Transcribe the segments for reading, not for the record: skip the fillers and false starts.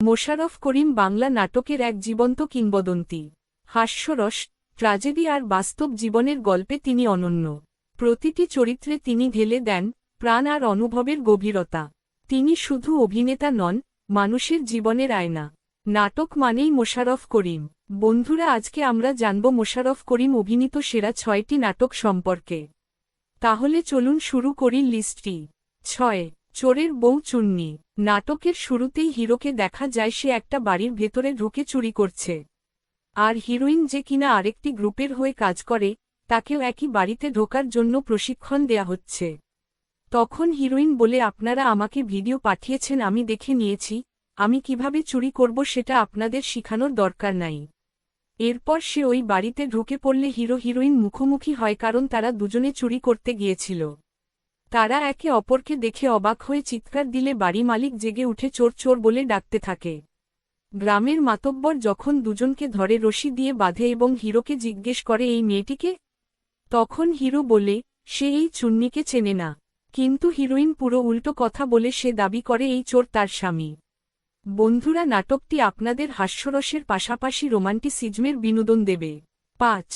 মোশাররফ করিম বাংলা নাটকের এক জীবন্ত কিংবদন্তি। হাস্যরস, ট্র্যাজেডি আর বাস্তব জীবনের গল্পে তিনি অনন্য। প্রতিটি চরিত্রে তিনি ঢেলে দেন প্রাণ আর অনুভবের গভীরতা। তিনি শুধু অভিনেতা নন, মানুষের জীবনের আয়না। নাটক মানেই মোশাররফ করিম। বন্ধুরা, আজকে আমরা জানব মোশাররফ করিম অভিনীত সেরা ৬টি নাটক সম্পর্কে। তাহলে চলুন শুরু করি লিস্টটি। ৬. চোরের বউ চুন্নি। নাটকের শুরুতেই হিরোকে দেখা যায় সে একটা বাড়ির ভেতরে ঢুকে চুরি করছে। আর হিরোইন, যে কিনা আরেকটি গ্রুপের হয়ে কাজ করে, তাকেও একই বাড়িতে ঢোকার জন্য প্রশিক্ষণ দেয়া হচ্ছে। তখন হিরোইন বলে, আপনারা আমাকে ভিডিও পাঠিয়েছেন, আমি দেখে নিয়েছি, আমি কিভাবে চুরি করব সেটা আপনাদের শিখানোর দরকার নাই। এরপর সে ওই বাড়িতে ঢুকে পড়লে হিরো হিরোইন মুখোমুখি হয়, কারণ তারা দুজনে চুরি করতে গিয়েছিল। তারা একে অপরকে দেখে অবাক হয়ে চিৎকার দিলে বাড়ি মালিক জেগে উঠে চোর চোর বলে ডাকতে থাকে। গ্রামের মাতব্বর যখন দুজনকে ধরে রশি দিয়ে বাঁধে এবং হিরোকে জিজ্ঞেস করে, এই মেয়েটিকে? তখন হিরো বলে, সে এই চুন্নিকে চেনে না। কিন্তু হিরোইন পুরো উল্টো কথা বলে সে দাবি করে এই চোর তার স্বামী। বন্ধুরা, নাটকটি আপনাদের হাস্যরসের পাশাপাশি রোমান্টিসিজমের বিনোদন দেবে। ৫.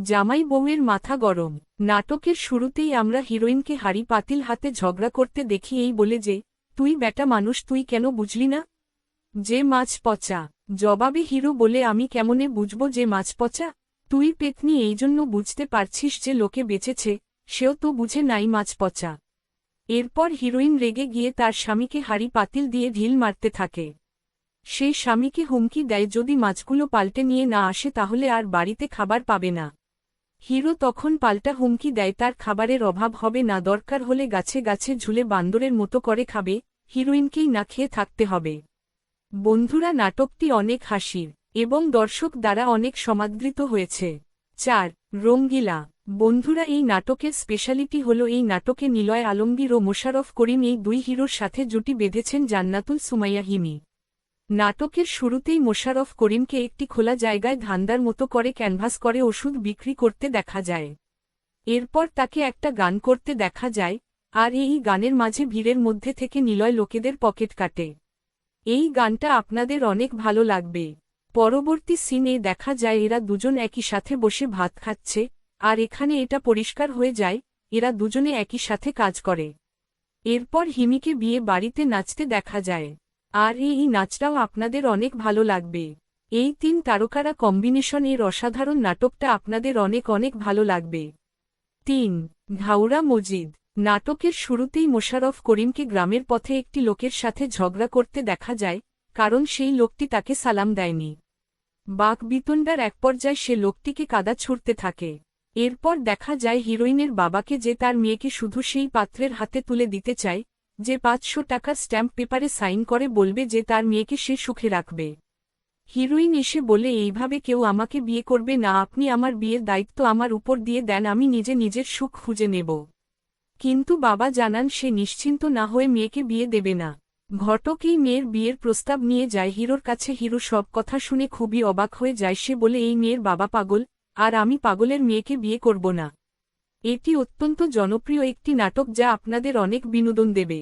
জামাই বউয়ের মাথা গরম। নাটকের শুরুতেই আমরা হিরোইনকে হাঁড়ি পাতিল হাতে ঝগড়া করতে দেখি, এই বলে যে, তুই বেটা মানুষ, তুই কেন বুঝলি না যে মাছ পচা? জবাবে হিরো বলে, আমি কেমনে বুঝব যে মাছ পচা? তুই পেতনি, এই জন্য বুঝতে পারছিস যে লোকে বেঁচেছে, সেও তো বুঝে নাই মাছ পচা। এরপর হিরোইন রেগে গিয়ে তার স্বামীকে হাঁড়ি পাতিল দিয়ে ঢিল মারতে থাকে। সেই স্বামীকে হুমকি দেয়, যদি মাছগুলো পাল্টে নিয়ে না আসে তাহলে আর বাড়িতে খাবার পাবে না। হিরো তখন পাল্টা হুমকি দেয়, তার খাবারের অভাব হবে না, দরকার হলে গাছে গাছে ঝুলে বান্দরের মতো করে খাবে, হিরোইনকেই না খেয়ে থাকতে হবে। বন্ধুরা, নাটকটি অনেক হাসির এবং দর্শক দ্বারা অনেক সমাদৃত হয়েছে। ৪. রঙ্গিলা। বন্ধুরা, এই নাটকের স্পেশালিটি হল এই নাটকে নিলয় আলমগীর ও মোশাররফ করিম এই দুই হিরোর সাথে জুটি বেঁধেছেন জান্নাতুল সুমাইয়া হিমি। নাটকের শুরুতেই মোশাররফ করিমকে একটি খোলা জায়গায় ধান্দার মতো করে ক্যানভাস করে ওষুধ বিক্রি করতে দেখা যায়। এরপর তাকে একটা গান করতে দেখা যায়, আর এই গানের মাঝে ভিড়ের মধ্যে থেকে নিলয় লোকেদের পকেট কাটে। এই গানটা আপনাদের অনেক ভালো লাগবে। পরবর্তী সিনে দেখা যায় এরা দুজন একই সাথে বসে ভাত খাচ্ছে, আর এখানে এটা পরিষ্কার হয়ে যায় এরা দুজনে একই সাথে কাজ করে। এরপর হিমিকে বিয়ে বাড়িতে নাচতে দেখা যায়, আর এই নাচটাও আপনাদের অনেক ভালো লাগবে। এই ৩ তারকারা কম্বিনেশন এর অসাধারণ নাটকটা আপনাদের অনেক অনেক ভালো লাগবে। ৩. ঘাউড়া মজিদ। নাটকের শুরুতেই মোশাররফ করিমকে গ্রামের পথে একটি লোকের সাথে ঝগড়া করতে দেখা যায়, কারণ সেই লোকটি তাকে সালাম দেয়নি। বাকবিতণ্ডার এক পর্যায়ে সে লোকটিকে কাদা ছুঁড়তে থাকে। এরপর দেখা যায় হিরোইনের বাবাকে, যে তার মেয়েকে শুধু সেই পাত্রের হাতে তুলে দিতে চায়, যে ৫০০ টাকার স্ট্যাম্প পেপারে সাইন করে বলবে যে তার মেয়েকে সে সুখে রাখবে। হিরোইন এসে বলে, এইভাবে কেউ আমাকে বিয়ে করবে না, আপনি আমার বিয়ের দায়িত্ব আমার উপর দিয়ে দেন, আমি নিজে নিজের সুখ খুঁজে নেব। কিন্তু বাবা জানান সে নিশ্চিন্ত না হয়ে মেয়েকে বিয়ে দেবে না। ঘটক এই মেয়ের বিয়ের প্রস্তাব নিয়ে যায় হিরোর কাছে। হিরো সব কথা শুনে খুবই অবাক হয়ে যায়। সে বলে, এই মেয়ের বাবা পাগল, আর আমি পাগলের মেয়েকে বিয়ে করব না। এটি অত্যন্ত জনপ্রিয় একটি নাটক যা আপনাদের অনেক বিনোদন দেবে।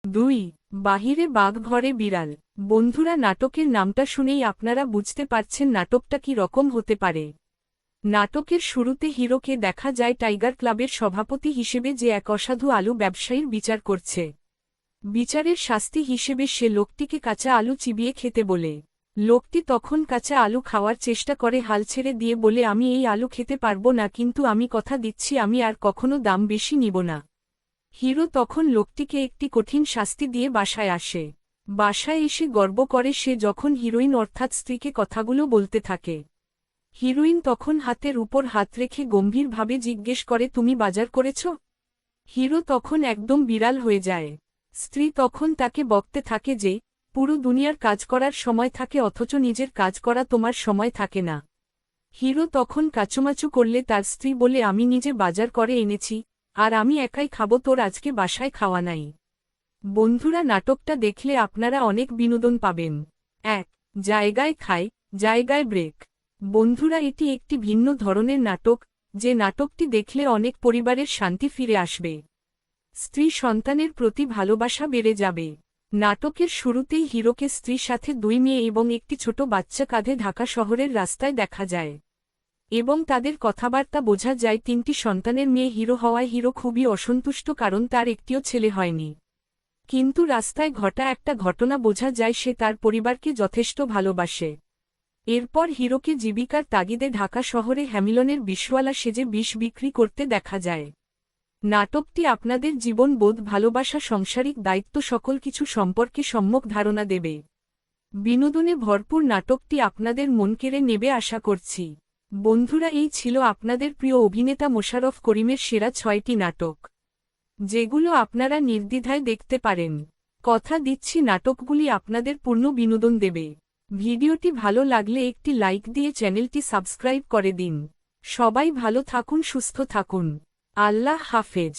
২. বাহিরে বাঘ ঘরে বিড়াল। বন্ধুরা, নাটকের নামটা শুনেই আপনারা বুঝতে পারছেন নাটকটা কি রকম হতে পারে। নাটকের শুরুতে হিরোকে দেখা যায় টাইগার ক্লাবের সভাপতি হিসেবে, যে এক অসাধু আলু ব্যবসায়ীর বিচার করছে। বিচারের শাস্তি হিসেবে সে লোকটিকে কাঁচা আলু চিবিয়ে খেতে বলে। লোকটি তখন কাঁচা আলু খাওয়ার চেষ্টা করে, হাল ছেড়ে দিয়ে বলে, আমি এই আলু খেতে পারবো না, কিন্তু আমি কথা দিচ্ছি আমি আর কখনো দাম বেশি নিব না। হিরো তখন লোকটিকে একটি কঠিন শাস্তি দিয়ে বাসায় আসে। বাসায় এসে গর্ব করে সে, যখন হিরোইন অর্থাৎ স্ত্রীকে কথাগুলো বলতে থাকে। হিরোইন তখন হাতের উপর হাত রেখে গম্ভীরভাবে জিজ্ঞেস করে, তুমি বাজার করেছ? হিরো তখন একদম বিড়াল হয়ে যায়। স্ত্রী তখন তাকে বকতে থাকে যে, পুরো দুনিয়ার কাজ করার সময় থাকে অথচ নিজের কাজ করা তোমার সময় থাকে না। হিরো তখন কাচুমাচু করলে তার স্ত্রী বলে, আমি নিজে বাজার করে এনেছি, আর আমি একাই খাবো, তোর আজকে বাসায় খাওয়া নাই। বন্ধুরা, নাটকটা দেখলে আপনারা অনেক বিনোদন পাবেন। ১. জায়গায় খায়, জায়গায় ব্রেক। বন্ধুরা, এটি একটি ভিন্ন ধরনের নাটক, যে নাটকটি দেখলে অনেক পরিবারের শান্তি ফিরে আসবে। স্ত্রী সন্তানের প্রতি ভালোবাসা বেড়ে যাবে। নাটকের শুরুতেই হিরোকে স্ত্রীর সাথে 2 মেয়ে এবং একটি ছোট বাচ্চা কাঁধে ঢাকা শহরের রাস্তায় দেখা যায় এবং তাদের কথাবার্তা বোঝা যায় 3টি সন্তানের মেয়ে হিরো হওয়ায় হিরো খুবই অসন্তুষ্ট কারণ তার একটিও ছেলে হয়নি। কিন্তু রাস্তায় ঘটা একটা ঘটনা বোঝা যায় সে তার পরিবারকে যথেষ্ট ভালোবাসে। এরপর হিরোকে জীবিকার তাগিদে ঢাকা শহরে হ্যামিলনের বিষওয়ালা সেজে বিষ বিক্রি করতে দেখা যায়। নাটকটি আপনাদের জীবনবোধ, ভালোবাসা, সাংসারিক দায়িত্ব সকল কিছু সম্পর্কে সম্যক ধারণা দেবে। বিনোদনে ভরপুর নাটকটি আপনাদের মন কেড়ে নেবে আশা করছি। বন্ধুরা, এই ছিল আপনাদের প্রিয় অভিনেতা মোশাররফ করিমের সেরা 6টি নাটক, যেগুলো আপনারা নির্দ্বিধায় দেখতে পারেন। কথা দিচ্ছি নাটকগুলি আপনাদের পূর্ণ বিনোদন দেবে। ভিডিওটি ভালো লাগলে একটি লাইক দিয়ে চ্যানেলটি সাবস্ক্রাইব করে দিন। সবাই ভালো থাকুন, সুস্থ থাকুন। আল্লাহ হাফেজ।